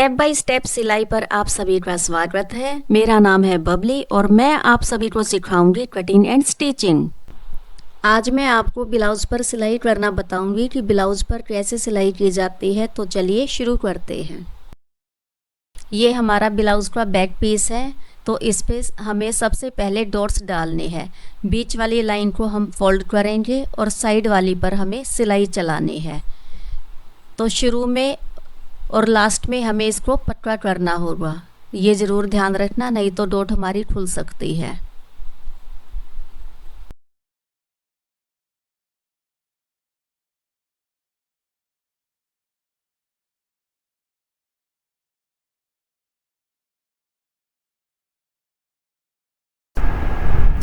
Step by step सिलाई पर आप सभी का स्वागत है। मेरा नाम है बबली और मैं आप सभी को सिखाऊंगी कटिंग एंड स्टिचिंग। आज मैं आपको ब्लाउज़ पर सिलाई करना बताऊंगी कि ब्लाउज़ पर कैसे सिलाई की जाती है। तो चलिए शुरू करते हैं। ये हमारा ब्लाउज़ का बैक पीस है। तो इस पे हमें सबसे पहले डॉट्स डालने हैं। बीच वाली लाइन को हम फोल्ड करेंगे और साइड वाली पर हमें सिलाई चलानी है। तो शुरू में और लास्ट में हमें इसको पक्का करना होगा। ये ज़रूर ध्यान रखना, नहीं तो डॉट हमारी खुल सकती है।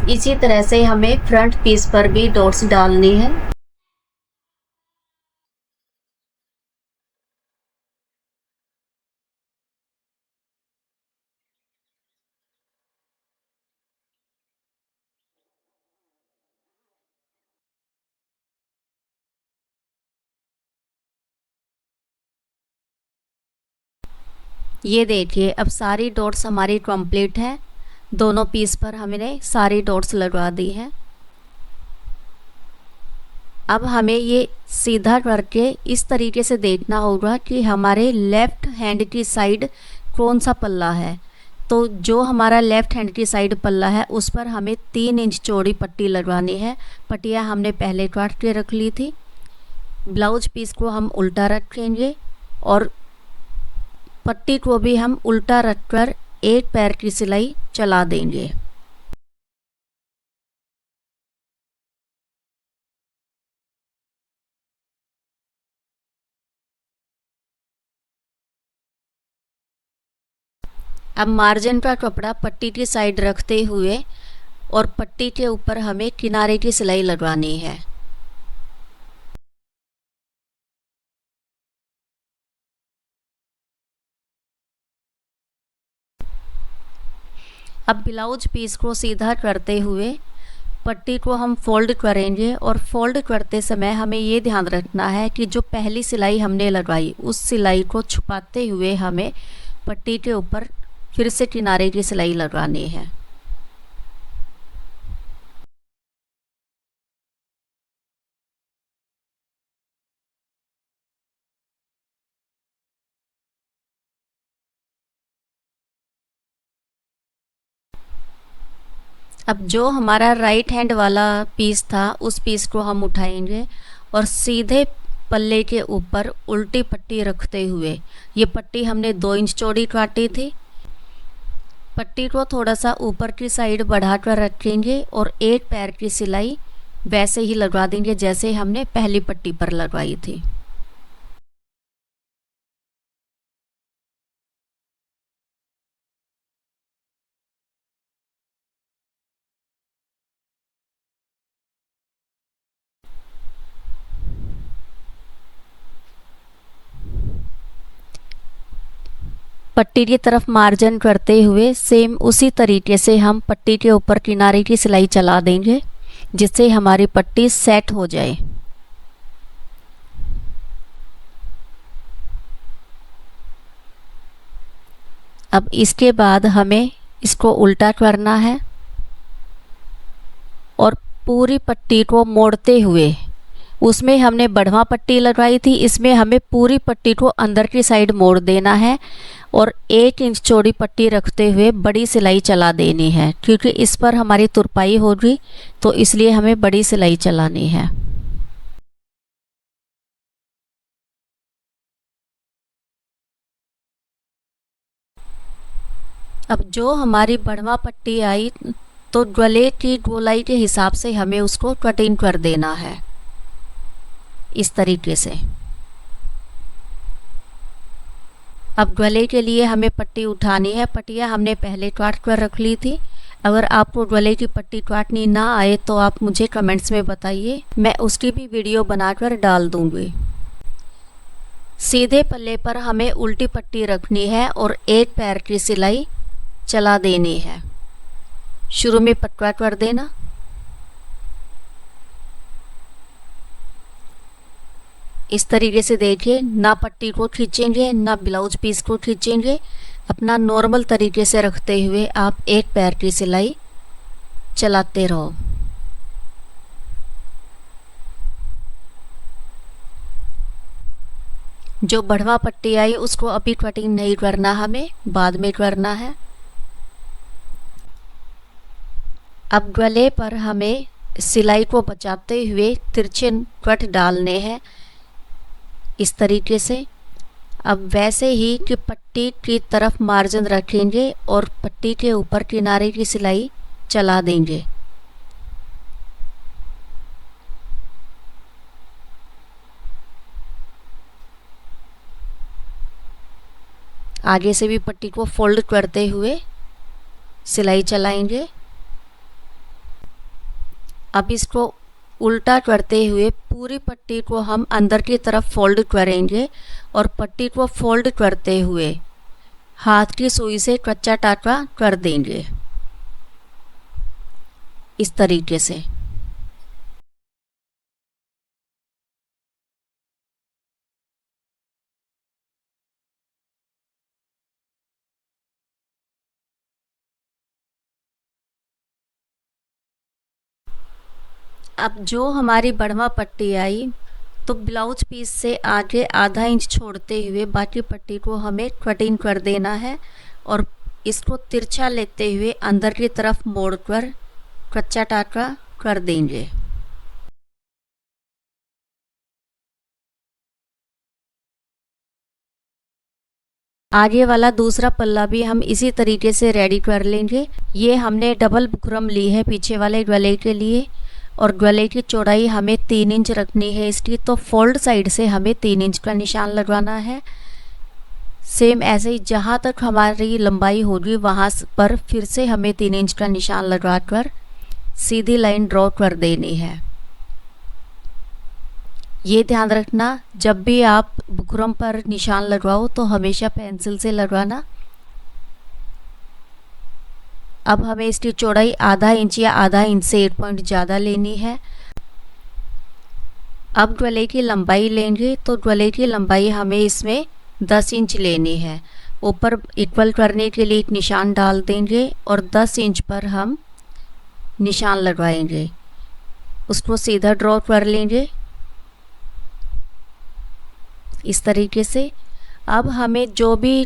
इसी तरह से हमें फ्रंट पीस पर भी डॉट्स डालनी है। ये देखिए, अब सारी डॉट्स हमारी कंप्लीट है। दोनों पीस पर हमने सारी डॉट्स लगा दी है। अब हमें ये सीधा करके इस तरीके से देखना होगा कि हमारे लेफ़्ट हैंड की साइड कौन सा पल्ला है। तो जो हमारा लेफ़्ट हैंड की साइड पल्ला है उस पर हमें 3 इंच चौड़ी पट्टी लगवानी है। पट्टियाँ हमने पहले काट के रख ली थी। ब्लाउज पीस को हम उल्टा रखेंगे और पट्टी को भी हम उल्टा रखकर एक पैर की सिलाई चला देंगे। अब मार्जिन का कपड़ा पट्टी की साइड रखते हुए और पट्टी के ऊपर हमें किनारे की सिलाई लगवानी है। अब ब्लाउज पीस को सीधा करते हुए पट्टी को हम फोल्ड करेंगे और फोल्ड करते समय हमें ये ध्यान रखना है कि जो पहली सिलाई हमने लगाई उस सिलाई को छुपाते हुए हमें पट्टी के ऊपर फिर से किनारे की सिलाई लगानी है। अब जो हमारा राइट हैंड वाला पीस था उस पीस को हम उठाएंगे और सीधे पल्ले के ऊपर उल्टी पट्टी रखते हुए, ये पट्टी हमने 2 इंच चौड़ी काटी थी, पट्टी को थोड़ा सा ऊपर की साइड बढ़ाकर रखेंगे और एक पैर की सिलाई वैसे ही लगा देंगे जैसे हमने पहली पट्टी पर लगवाई थी। पट्टी की तरफ मार्जिन करते हुए सेम उसी तरीके से हम पट्टी के ऊपर किनारे की सिलाई चला देंगे जिससे हमारी पट्टी सेट हो जाए। अब इसके बाद हमें इसको उल्टा करना है और पूरी पट्टी को मोड़ते हुए, उसमें हमने बढ़वा पट्टी लगाई थी, इसमें हमें पूरी पट्टी को अंदर की साइड मोड़ देना है और 1 इंच चौड़ी पट्टी रखते हुए बड़ी सिलाई चला देनी है, क्योंकि इस पर हमारी तुरपाई होगी तो इसलिए हमें बड़ी सिलाई चलानी है। अब जो हमारी बढ़वा पट्टी आई तो गले की गोलाई के हिसाब से हमें उसको कटिंग कर देना है इस तरीके से। अब गले के लिए हमें पट्टी उठानी है। पट्टियाँ हमने पहले काट कर रख ली थी। अगर आपको गले की पट्टी काटनी ना आए तो आप मुझे कमेंट्स में बताइए, मैं उसकी भी वीडियो बनाकर डाल दूंगी। सीधे पल्ले पर हमें उल्टी पट्टी रखनी है और एक पैर की सिलाई चला देनी है। शुरू में पक्का कर देना। इस तरीके से देखिए, ना पट्टी को खींचेंगे ना ब्लाउज पीस को खींचेंगे। अपना नॉर्मल तरीके से रखते हुए आप एक पैर की सिलाई चलाते रहो। जो बढ़वा पट्टी आई उसको अभी कटिंग नहीं करना, हमें बाद में करना है। अब गले पर हमें सिलाई को बचाते हुए तिरछे कट डालने हैं इस तरीके से। अब वैसे ही कि पट्टी की तरफ मार्जिन रखेंगे और पट्टी के ऊपर किनारे की सिलाई चला देंगे। आगे से भी पट्टी को फोल्ड करते हुए सिलाई चलाएंगे। अब इसको उल्टा करते हुए पूरी पट्टी को हम अंदर की तरफ फोल्ड करेंगे और पट्टी को फोल्ड करते हुए हाथ की सुई से कच्चा टाका कर देंगे इस तरीके से। अब जो हमारी बढ़वा पट्टी आई तो ब्लाउज पीस से आगे आधा इंच छोड़ते हुए बाकी पट्टी को हमें कटिंग कर देना है और इसको तिरछा लेते हुए अंदर की तरफ मोड़कर कच्चा टाका कर देंगे। आगे वाला दूसरा पल्ला भी हम इसी तरीके से रेडी कर लेंगे। ये हमने डबल बुकरम ली है पीछे वाले गले के लिए और गले की चौड़ाई हमें 3 इंच रखनी है इसकी, तो फोल्ड साइड से हमें 3 इंच का निशान लगवाना है। सेम ऐसे ही जहाँ तक हमारी लंबाई होगी वहाँ पर फिर से हमें 3 इंच का निशान लगाकर सीधी लाइन ड्रॉ कर देनी है। ये ध्यान रखना, जब भी आप बुकरम पर निशान लगवाओ तो हमेशा पेंसिल से लगवाना। अब हमें इसकी चौड़ाई आधा इंच या आधा इंच से 1 पॉइंट ज़्यादा लेनी है। अब गले की लंबाई लेंगे तो गले की लंबाई हमें इसमें 10 इंच लेनी है। ऊपर इक्वल करने के लिए एक निशान डाल देंगे और 10 इंच पर हम निशान लगाएंगे। उसको सीधा ड्रॉ कर लेंगे इस तरीके से। अब हमें जो भी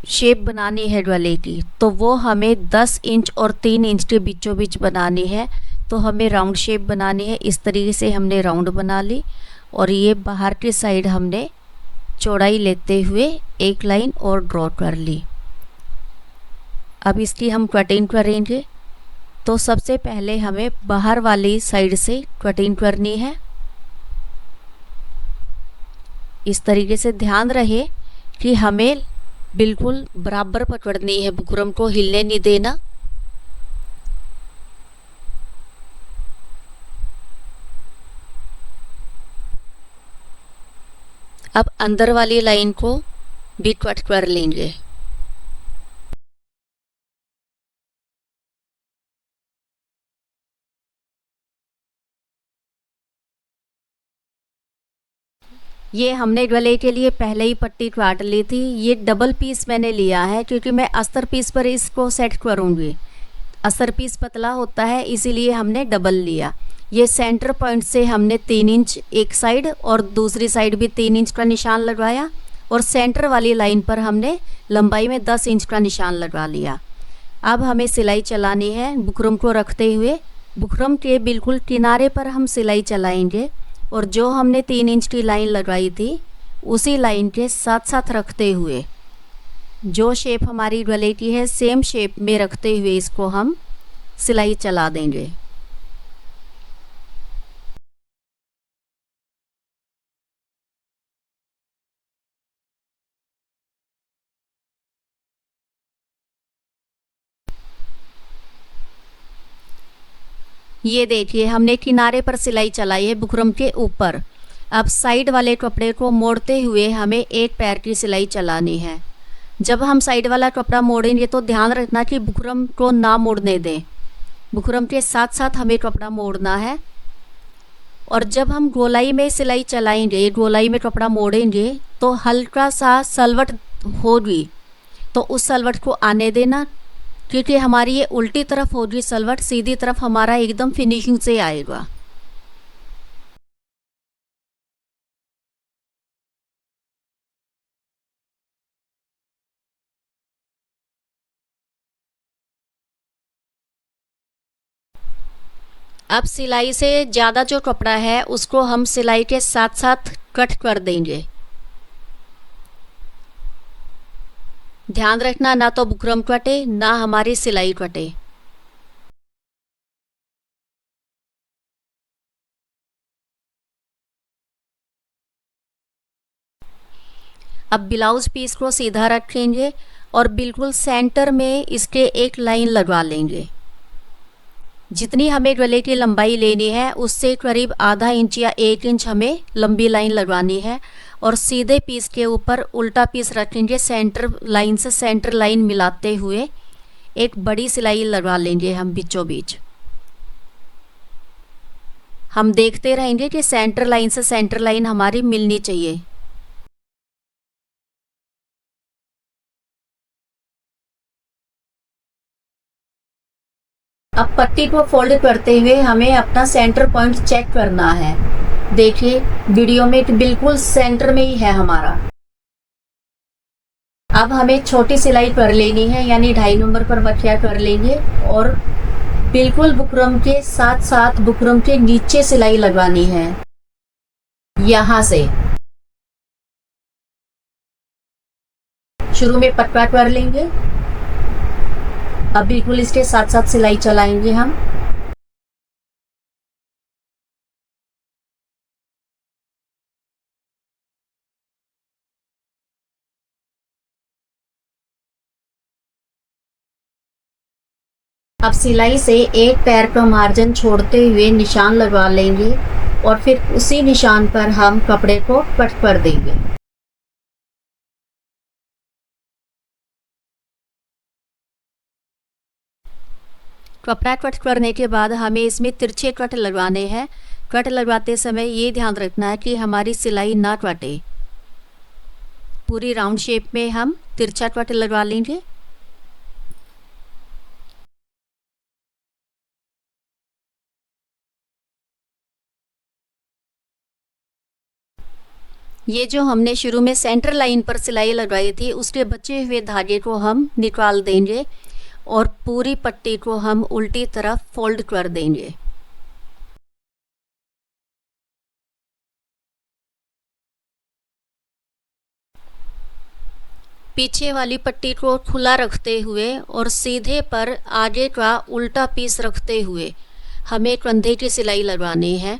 शेप बनानी है गले की तो वो हमें 10 इंच और 3 इंच के बीचों बीच बनानी है। तो हमें राउंड शेप बनानी है। इस तरीके से हमने राउंड बना ली और ये बाहर की साइड हमने चौड़ाई लेते हुए एक लाइन और ड्रॉ कर ली। अब इसकी हम कटिंग करेंगे। तो सबसे पहले हमें बाहर वाली साइड से कटिंग करनी है इस तरीके से। ध्यान रहे कि हमें बिल्कुल बराबर पकड़नी है, बुकरम को हिलने नहीं देना। अब अंदर वाली लाइन को भी कट कर लेंगे। ये हमने गले के लिए पहले ही पट्टी काट ली थी। ये डबल पीस मैंने लिया है क्योंकि मैं अस्तर पीस पर इसको सेट करूँगी। अस्तर पीस पतला होता है इसीलिए हमने डबल लिया। ये सेंटर पॉइंट से हमने 3 इंच एक साइड और दूसरी साइड भी 3 इंच का निशान लगाया और सेंटर वाली लाइन पर हमने लंबाई में 10 इंच का निशान लगा लिया। अब हमें सिलाई चलानी है बुकरम को रखते हुए। बुकरम के बिल्कुल किनारे पर हम सिलाई चलाएंगे और जो हमने 3 इंच की लाइन लगाई थी उसी लाइन के साथ साथ रखते हुए जो शेप हमारी गले की है सेम शेप में रखते हुए इसको हम सिलाई चला देंगे। ये देखिए हमने किनारे पर सिलाई चलाई है बुकरम के ऊपर। अब साइड वाले कपड़े को मोड़ते हुए हमें एक पैर की सिलाई चलानी है। जब हम साइड वाला कपड़ा मोड़ेंगे तो ध्यान रखना कि बुकरम को ना मोड़ने दें। बुकरम के साथ साथ हमें कपड़ा मोड़ना है और जब हम गोलाई में सिलाई चलाएंगे, गोलाई में कपड़ा मोड़ेंगे तो हल्का सा सलवट होगी, तो उस सलवट को आने देना, क्योंकि हमारी ये उल्टी तरफ होगी सलवट, सीधी तरफ हमारा एकदम फिनिशिंग से आएगा। अब सिलाई से ज़्यादा जो कपड़ा है उसको हम सिलाई के साथ साथ कट कर देंगे। ध्यान रखना, ना तो बुकरम कटे ना हमारी सिलाई कटे। अब ब्लाउज पीस को सीधा रखेंगे और बिल्कुल सेंटर में इसके एक लाइन लगवा लेंगे। जितनी हमें गले की लंबाई लेनी है उससे करीब आधा इंच या 1 इंच हमें लंबी लाइन लगवानी है और सीधे पीस के ऊपर उल्टा पीस रखेंगे। सेंटर लाइन से सेंटर लाइन मिलाते हुए एक बड़ी सिलाई लगवा लेंगे हम बीचों बीच। हम देखते रहेंगे कि सेंटर लाइन से सेंटर लाइन हमारी मिलनी चाहिए। अब पट्टी को फोल्ड करते हुए हमें अपना सेंटर पॉइंट चेक करना है। देखिए वीडियो में बिल्कुल सेंटर में ही है हमारा। अब हमें छोटी सिलाई कर लेनी है, यानी 2.5 नंबर पर बखिया कर लेंगे और बिल्कुल बुकरम के साथ साथ बुकरम के नीचे सिलाई लगवानी है। यहाँ से शुरू में पटवा कर लेंगे। अब बिल्कुल इसके साथ साथ सिलाई चलाएंगे हम। अब सिलाई से एक पैर का मार्जिन छोड़ते हुए निशान लगवा लेंगे और फिर उसी निशान पर हम कपड़े को कट कर देंगे। कपड़ा कट करने के बाद हमें इसमें तिरछे कट लगवाने हैं। कट लगवाते समय ये ध्यान रखना है कि हमारी सिलाई ना कटे। पूरी राउंड शेप में हम तिरछा कट लगवा लेंगे। ये जो हमने शुरू में सेंटर लाइन पर सिलाई लगवाई थी उसके बचे हुए धागे को हम निकाल देंगे और पूरी पट्टी को हम उल्टी तरफ फोल्ड कर देंगे। पीछे वाली पट्टी को खुला रखते हुए और सीधे पर आगे का उल्टा पीस रखते हुए हमें कंधे की सिलाई लगवानी है।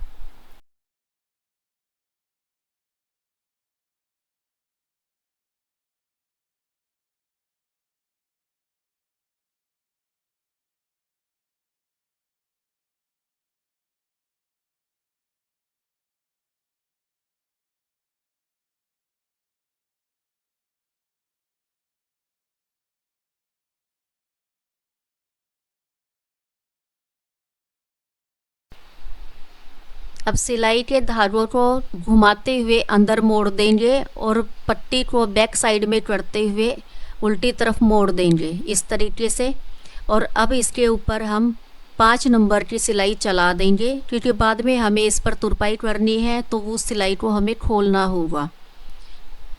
अब सिलाई के धागों को घुमाते हुए अंदर मोड़ देंगे और पट्टी को बैक साइड में करते हुए उल्टी तरफ मोड़ देंगे इस तरीके से। और अब इसके ऊपर हम 5 नंबर की सिलाई चला देंगे, क्योंकि बाद में हमें इस पर तुरपाई करनी है तो उस सिलाई को हमें खोलना होगा।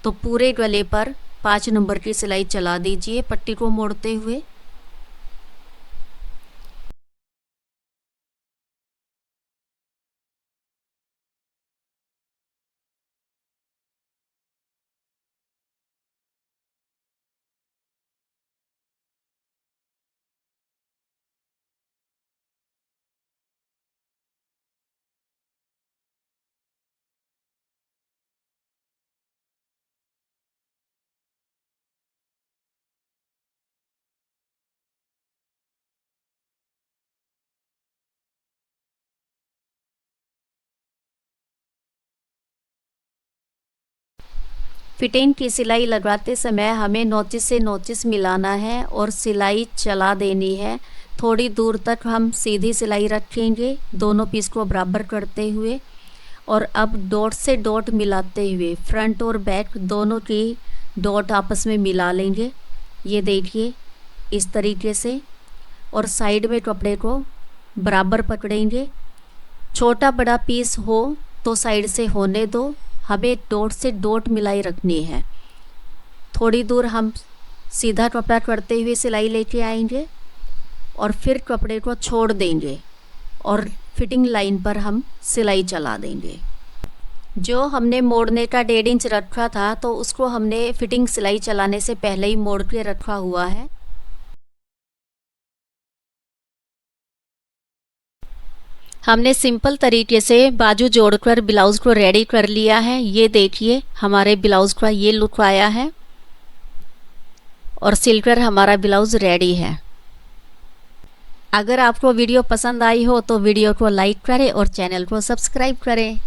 तो पूरे गले पर 5 नंबर की सिलाई चला दीजिए पट्टी को मोड़ते हुए। फिटिंग की सिलाई लगाते समय हमें नोचिस से नोचिस मिलाना है और सिलाई चला देनी है। थोड़ी दूर तक हम सीधी सिलाई रखेंगे दोनों पीस को बराबर करते हुए और अब डॉट से डॉट मिलाते हुए फ्रंट और बैक दोनों की डॉट आपस में मिला लेंगे। ये देखिए इस तरीके से। और साइड में कपड़े को बराबर पकड़ेंगे। छोटा बड़ा पीस हो तो साइड से होने दो, हमें डॉट से डॉट मिलाई रखनी है। थोड़ी दूर हम सीधा कपड़ा करते हुए सिलाई लेके आएंगे और फिर कपड़े को छोड़ देंगे और फिटिंग लाइन पर हम सिलाई चला देंगे। जो हमने मोड़ने का 1.5 इंच रखा था तो उसको हमने फिटिंग सिलाई चलाने से पहले ही मोड़ के रखा हुआ है। हमने सिंपल तरीके से बाजू जोड़कर ब्लाउज़ को रेडी कर लिया है। ये देखिए हमारे ब्लाउज़ का ये लुक आया है और सिलकर हमारा ब्लाउज़ रेडी है। अगर आपको वीडियो पसंद आई हो तो वीडियो को लाइक करें और चैनल को सब्सक्राइब करें।